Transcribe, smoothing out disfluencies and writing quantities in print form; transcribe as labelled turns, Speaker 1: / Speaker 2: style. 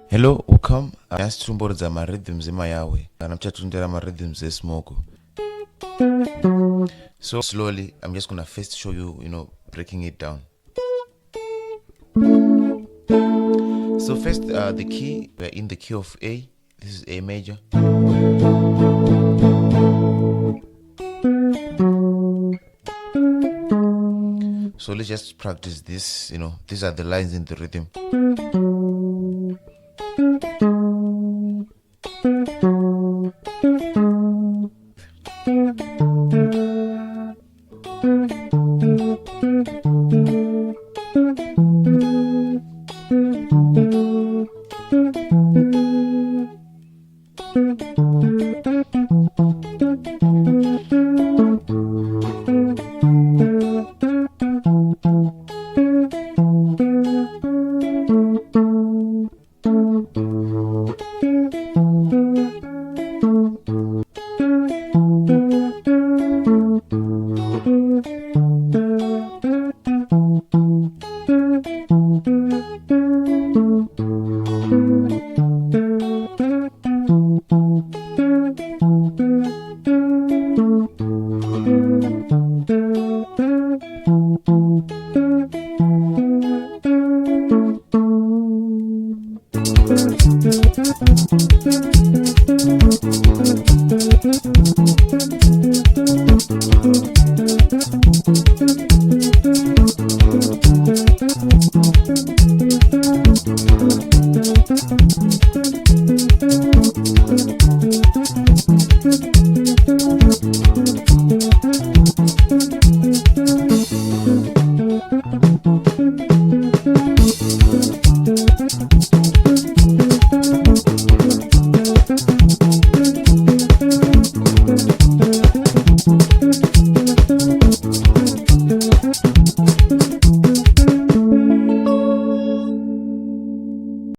Speaker 1: Hello, welcome. Just to my rhythms in my Yahweh. And I'm chatting to my rhythms in Smoko. So slowly, I'm just gonna first show you, breaking it down. So first, the key, we're in the key of A. This is A major. So let's just practice this, these are the lines in the rhythm.